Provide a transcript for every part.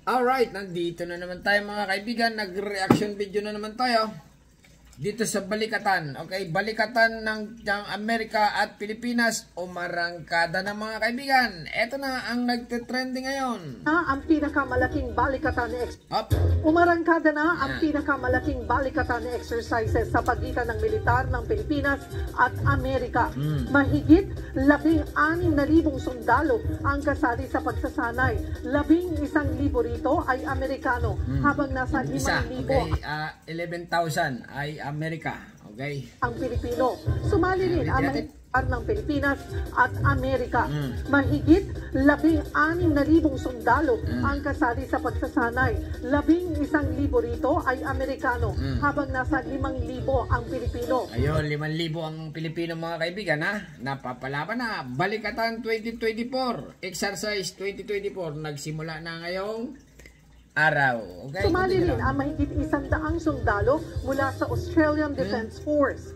Alright, nandito na naman tayo mga kaibigan. Nag-reaction video na naman tayo dito sa balikatan. Okay, balikatan ng Amerika at Pilipinas. Umarangkada na mga kaibigan. Ito na ang nagte-trending ngayon. Ang pinakamalaking balikatan Umarangkada na ang pinakamalaking balikatan na exercises sa pagitan ng militar ng Pilipinas at Amerika. Mahigit 16,000 sundalo ang kasali sa pagsasanay. 11,000 rito ay Amerikano, habang nasa 5,000 okay, 11,000 ay Amerika. Okay. Ang Pilipino. Sumali rin ang militar ng Pilipinas at Amerika. Mahigit 16,000 sundalo ang kasali sa pagsasanay. 11,000 rito ay Amerikano, habang nasa 5,000 ang Pilipino. Ayun, 5,000 ang Pilipino mga kaibigan ha. Napapalaban na. Balikatan 2024. Exercise 2024. Nagsimula na ngayong araw. Okay? Sumali rin ang mahigit 100 sundalo mula sa Australian Defence Force.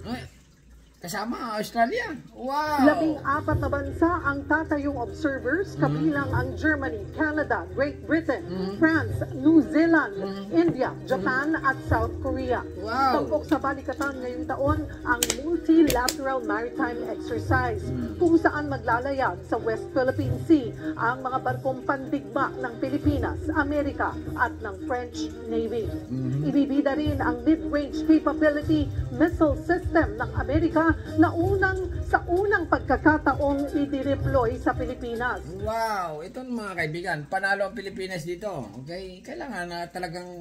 Kasama ang Australia. Wow! 14 na bansa ang tatayong observers, kabilang ang Germany, Canada, Great Britain, France, New Zealand, India, Japan at South Korea. Wow! Tampok sa balikatan ngayong taon ang Multilateral Maritime Exercise, kung saan maglalayag sa West Philippine Sea ang mga barkong pandigma ng Pilipinas, Amerika at ng French Navy. Ibibida rin ang mid-range capability missile system ng Amerika na sa unang pagkakataong i-deploy sa Pilipinas. Wow! Ito mga kaibigan, panalo ang Pilipinas dito. Okay? Kailangan na talagang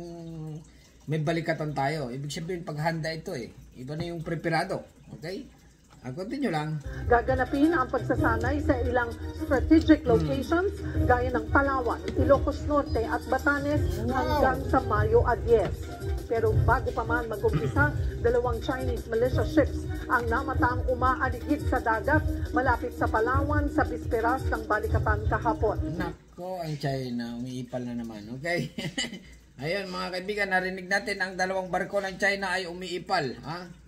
may balikatan tayo. Ibig sabihin, paghanda ito eh. Iba na yung preparado. Okay? Continue lang. Gaganapin ang pagsasanay sa ilang strategic locations gaya ng Palawan, Ilocos Norte at Batanes hanggang sa Mayo 10. Pero bago pa man mag-umpisa, 2 Chinese militia ships ang namataang umaaligid sa dagat malapit sa Palawan sa bisperas ng balikatan kahapon. Nako, ang China, umiipal na naman. Okay? Ayun mga kaibigan, narinig natin ang 2 barko ng China ay umiipal. Ha?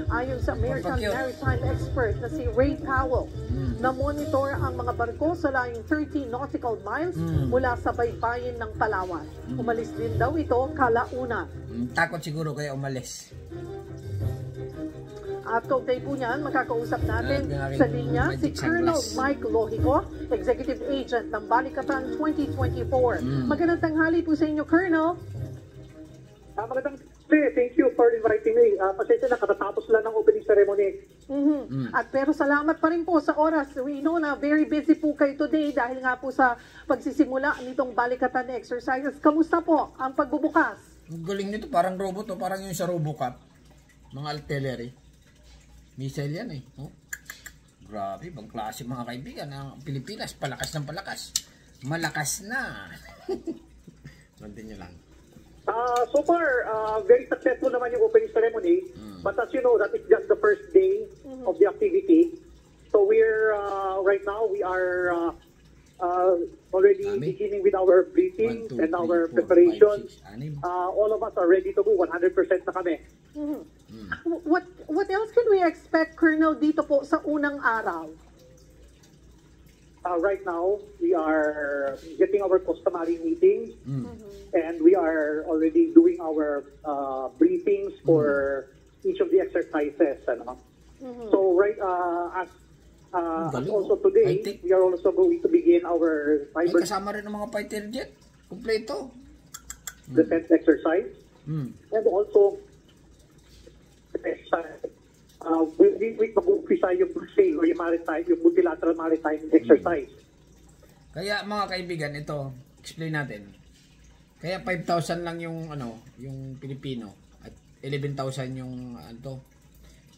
Ayon sa American maritime expert na si Ray Powell, na-monitor ang mga barko sa layong 30 nautical miles mula sa baybayin ng Palawan. Umalis din daw ito kalaunan. Takot siguro kaya umalis. At kaugnay po niyan, makakausap natin sa linya si Colonel Mike Lohico, Executive Agent ng Balikatan 2024. Magandang tanghali po sa inyo, Colonel. Magandang thank you for inviting me. Pasensya na, katatapos lang ng opening ceremony. At pero salamat pa rin po sa oras. We know na very busy po kayo today dahil nga po sa pagsisimula nitong balikatan exercises. Kamusta po ang pagbubukas? Ang galing nito, parang robot o parang yung sa RoboCop. Mga artillery. Missile yan eh. Oh. Grabe, bang klase mga kaibigan. Ang Pilipinas, palakas ng palakas. Malakas na. Continue lang. So far, very successful naman yung opening ceremony. But as you know, that is just the first day of the activity. So we're, right now, we are already beginning with our briefings and our preparations. All of us are ready to go. 100% na kami. What else can we expect, Colonel, dito po sa unang araw? Right now, we are getting our customary meetings, and we are already doing our briefings for each of the exercises. So as also today, we are also going to begin our cyber. Kasama rin ng mga fighter jet, kompleto. Defense exercise, and also we mag-umpisa yung BUSAIL o yung maritime, yung multilateral maritime exercise. Kaya mga kaibigan, ito, explain natin. Kaya 5,000 lang yung yung Pilipino at 11,000 yung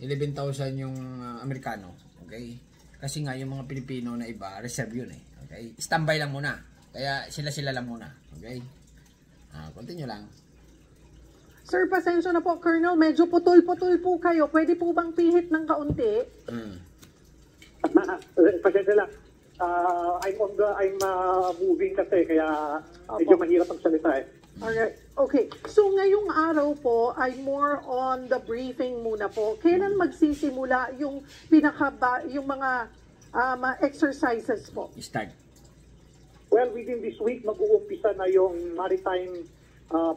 11,000 yung Amerikano. Okay? Kasi nga yung mga Pilipino na iba, reserve yun eh. Okay? Standby lang muna. Kaya sila lang muna. Okay? Continue lang. Sir, pasensya na po, Colonel. Medyo putol-putol po kayo. Pwede po bang pihit ng kaunti? Pasensya lang. I'm moving kasi, kaya medyo mahirap ang salita eh. Alright. Okay. So, ngayong araw po ay more on the briefing muna po. Kailan magsisimula yung mga exercises po? Start. Well, within this week, mag-uumpisa na yung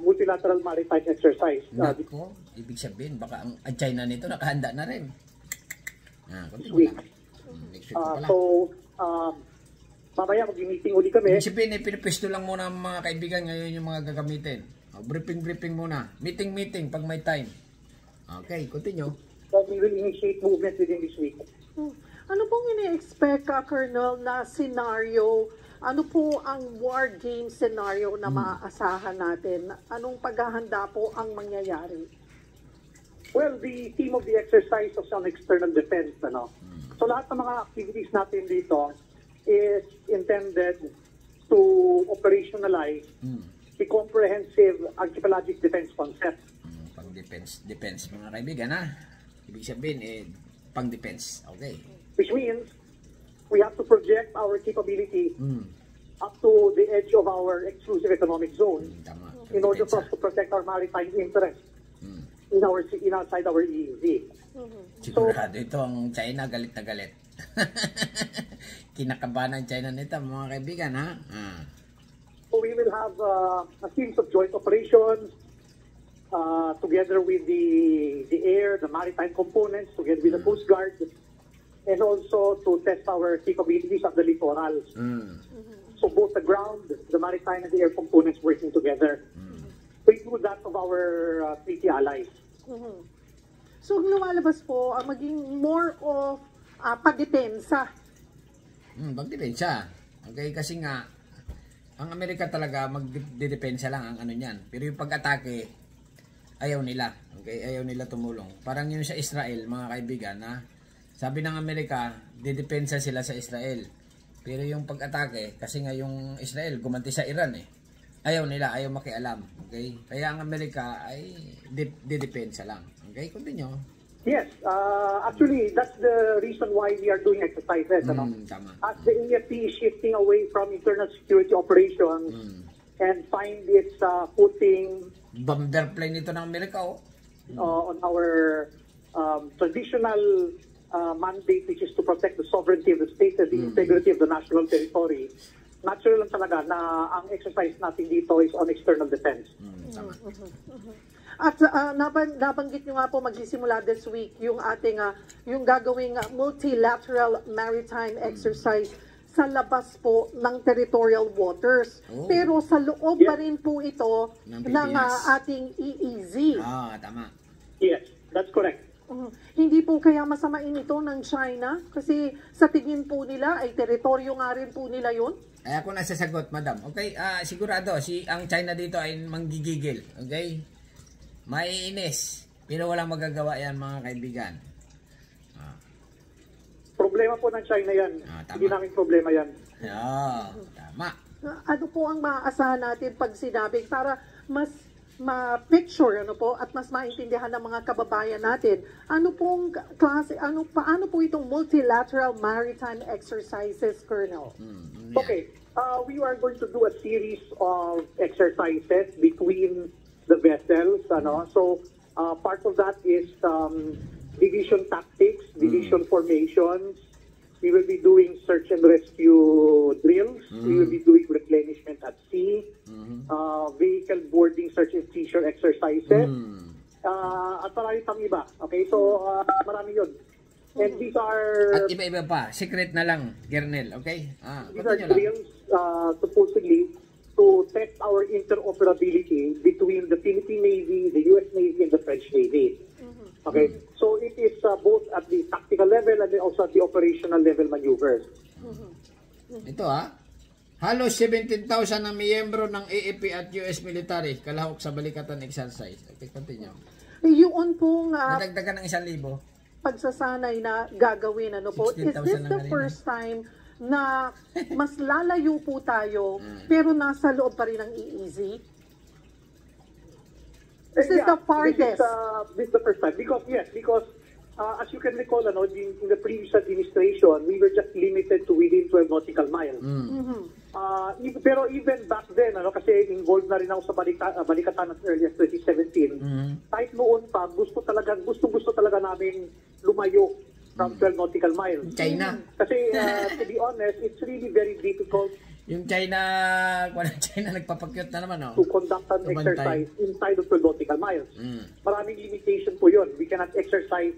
multilateral maritime exercise. Nako, ibig sabihin, baka ang China nito nakahanda na rin. This week. Next week pa pala. So, mamaya mag-meeting uli kami. Ibig sabihin, pinipisto lang muna ang mga kaibigan ngayon yung mga gagamitin. Briefing muna. Meeting pag may time. Okay, continue. So, we will initiate movement within this week. Ano pong ini-expect, Colonel, na scenario? Ano po ang war game scenario na maaasahan natin? Anong paghahanda po ang mangyayari? Well, the theme of the exercise is on external defense. So lahat ng mga activities natin dito is intended to operationalize the comprehensive archipelagic defense concept. Pang defense mga kaibigan ha. Ibig sabihin pang-defense. Okay. Which means we have to project our capability up to the edge of our exclusive economic zone Tama. in order for us to protect our maritime interests inside our EEZ. Sigurado ito ang China galit na galit. Kinakabahan ng China nito mga kaibigan ha. So we will have a series of joint operations together with the air, the maritime components, together with the Coast Guard, and also to test our capabilities at the littoral. So both the ground, the maritime, and the air components working together. To include that of our treaty allies. So, lumalabas po, maging more of pagdepensa. Pagdepensa. Okay, kasi nga, ang Amerika talaga magdedepensa lang ang ano niyan. Pero yung pag-atake, ayaw nila. Okay, ayaw nila tumulong. Parang yun sa Israel, mga kaibigan, sabi ng Amerika, didepensa sila sa Israel. Pero yung pag-atake, kasi nga yung Israel, gumanti sa Iran ayaw nila, ayaw makialam. Okay? Kaya ang Amerika ay didepensa lang. Okay, continue. Yes, actually, that's the reason why we are doing exercises. Tama. As the AFP is shifting away from internal security operations and find its footing Bomber plane ito ng Amerika, on our traditional mandate, which is to protect the sovereignty of the state and the integrity of the national territory. Natural lang talaga na ang exercise natin dito is on external defense. Tama. At nabanggit nyo nga po magsisimula this week yung ating yung gagawing multilateral maritime exercise sa labas po ng territorial waters. Pero sa loob pa rin po ito ng ating EEZ. Tama. Yes, that's correct. Hindi po kaya masamain ito ng China? Kasi sa tingin po nila ay teritoryo nga rin po nila yun? Ay ako nasasagot, madam. Okay, sigurado ang China dito ay manggigigil. Okay? Maiinis. Pero walang magagawa yan, mga kaibigan. Problema po ng China yan. Hindi namin problema yan. Tama. Ano po ang maaasahan natin pag sinabi para mas ma-picture at mas maintindihan ng mga kababayan natin? Ano pong klase, paano po itong multilateral maritime exercises, Colonel? Okay, we are going to do a series of exercises between the vessels. So, part of that is division tactics, division formations. We will be doing search and rescue drills. We will be doing replenishment at sea, vehicle boarding, search and seizure exercises, at marami pang iba. Okay, so marami yun. And these are... At iba-iba pa. Secret na lang, Kernel. Okay? These are drills supposedly to test our interoperability between the Philippine Navy, the U.S. Navy, and the French Navy. Okay, so it is both at the tactical level and also at the operational level maneuvers. Ito halos 17,000 na miyembro ng AFP at US military kalahok sa balikatan exercise. Okay, continue. Yun pong nadagdagan ng 1,000. pagsasanay na gagawin. Is this the first time na mas lalayo po tayo pero nasa loob pa rin ng EEZ? This is the farthest. This is the first time because as you can recall, in the previous administration, we were just limited to within 12 nautical miles. Pero even back then, kasi involved na rin ako sa balikatan as early as 2017, kahit noon pa, gusto talaga namin lumayo from 12 nautical miles. China. Kasi to be honest, it's really very difficult Yung China, China nagpapakyot na naman, oh. to conduct an Tumantay. exercise inside of 12 nautical miles. Mm. Maraming limitation po yun. We cannot exercise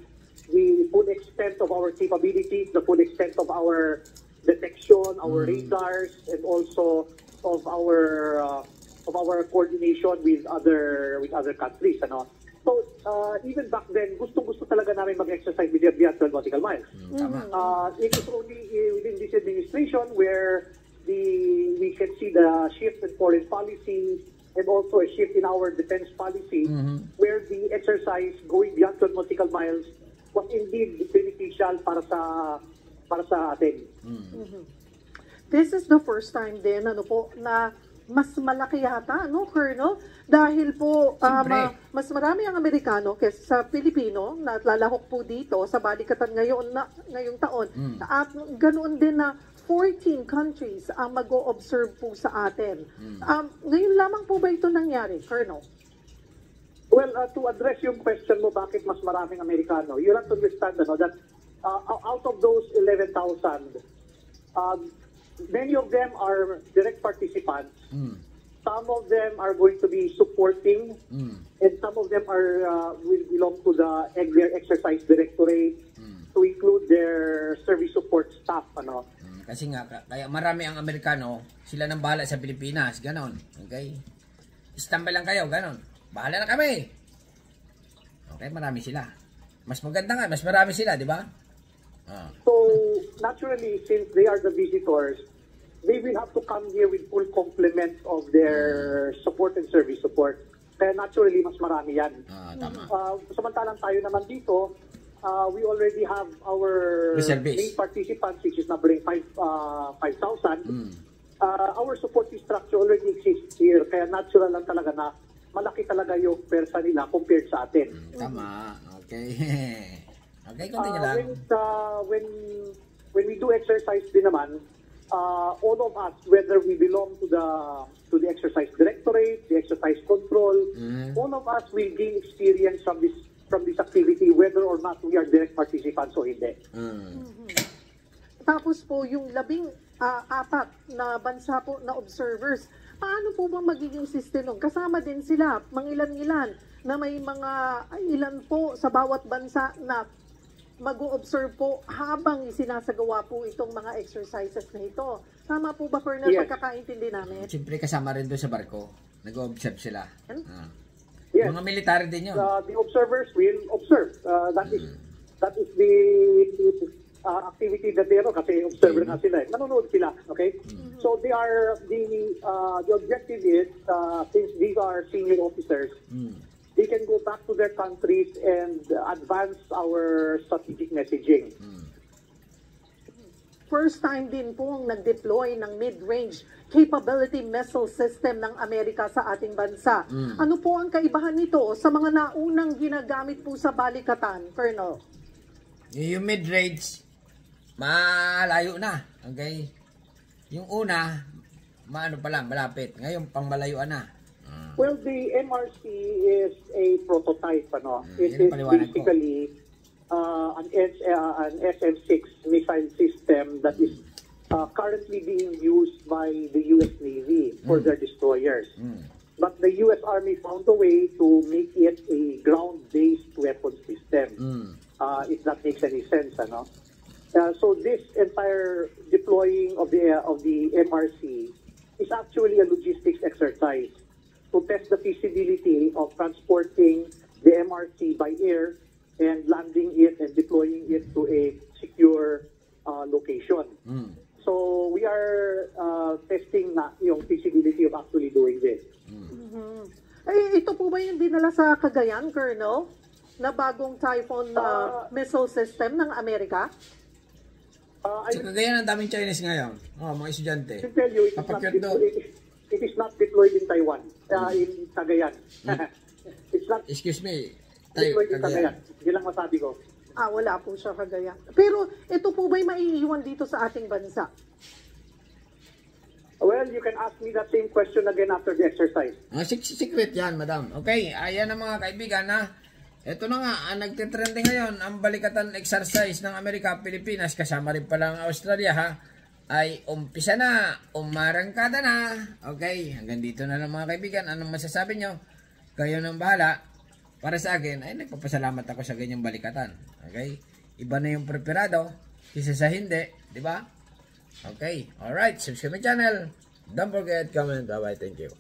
the full extent of our capabilities, the full extent of our detection, our radars, and also of our coordination with other countries. Ano? So, even back then, gusto talaga namin mag-exercise beyond 12 nautical miles. Tama. It is only within this administration where we can see the shift in foreign policy and also a shift in our defense policy where the exercise going beyond 12 nautical miles was indeed beneficial para sa atin. This is the first time din, na mas malaki yata, Colonel? Dahil po, Siyempre. mas marami ang Amerikano kaysa sa Pilipino na lalahok po dito sa balikatan ngayong taon. At ganoon din na 14 countries ang mag-o-observe po sa atin. Ngayon lamang po ba ito nangyari, Colonel? Well, to address yung question mo, bakit mas maraming Amerikano, you have to understand that out of those 11,000, many of them are direct participants. Some of them are going to be supporting, and some of them will belong to the Exercise Directorate to include their service support staff. Kasi nga, kaya marami ang Amerikano, sila nang bahala sa Pilipinas, ganon. Okay? Standby lang kayo, ganon. Bahala na kami. Okay, marami sila. Mas maganda nga, mas marami sila, di ba? So, naturally, since they are the visitors, they will have to come here with full complement of their support and service support. Kaya naturally, mas marami yan. Tama. Samantalang tayo naman dito, we already have our Reservists. main participants, which is numbering 5,000. Our supporting structure already exists here. Kaya natural lang talaga na malaki talaga yung persa nila compared sa atin. Tama. Okay. Okay, continue lang. When we do exercise din naman, all of us, whether we belong to the Exercise Directorate, the Exercise Control, all of us will gain experience from this activity, whether or not we are direct participants o hindi. Tapos po, yung 14 na bansa po na observers, paano po ba magiging system nun? Kasama din sila, mangilan-ilan, na may mga ilan po sa bawat bansa na mag-o-observe po habang isinasagawa po itong mga exercises na ito. Tama po ba, Colonel, Yes. pagkakaintindi namin? Siyempre kasama rin doon sa barko. Nag-observe sila. Yes. Mga military din yun. The observers will observe. That is the activity that they kasi observer nga sila. Nanonood sila, okay? So they are the objective is since these are senior officers, they can go back to their countries and advance our strategic messaging. First time din po ang nag-deploy ng mid-range capability missile system ng Amerika sa ating bansa. Ano po ang kaibahan nito sa mga naunang ginagamit po sa balikatan, Colonel? Yung mid-range, malayo na. Okay? Yung una, maano pa lang, malapit. Ngayon, pang malayuan na. Well, the MRC is a prototype. It Yan ang is paliwanag ko. basically an SM-6 missile system that is currently being used by the U.S. Navy for their destroyers. But the U.S. Army found a way to make it a ground-based weapon system. If that makes any sense, so this entire deploying of the MRC is actually a logistics exercise to test the feasibility of transporting the MRC by air and landing it and deploying it to a secure location. So we are testing na yung feasibility of actually doing this. Ito po ba yung dinala sa Cagayan, Colonel? Na bagong Typhoon missile system ng Amerika? Sa Cagayan, ang daming Chinese ngayon. Mga estudyante. I can tell you, Papakyut doon. it is not deployed in Taiwan, in Cagayan. It's not Excuse me. deployed in Cagayan. Cagayan. Yun lang masabi ko. Wala po siya Cagayan. Pero ito po ba'y maiiwan dito sa ating bansa? Well, you can ask me that same question again after the exercise. Secret yan, madam. Okay, ayan ang mga kaibigan na. Ito na nga, ang nagtitrending ngayon, ang balikatan exercise ng Amerika, Pilipinas, kasama rin pala ang Australia, ha? ay umpisa na, umarangkada na. Okay, hanggang dito na lang mga kaibigan. Anong masasabi nyo? Kayo nang bahala. Para sa akin, ay nagpapasalamat ako sa ganyang balikatan. Okay? Iba na yung preparado kaysa sa hindi. Di ba? Okay. Alright. Subscribe my channel. Don't forget, comment. Bye-bye. Thank you.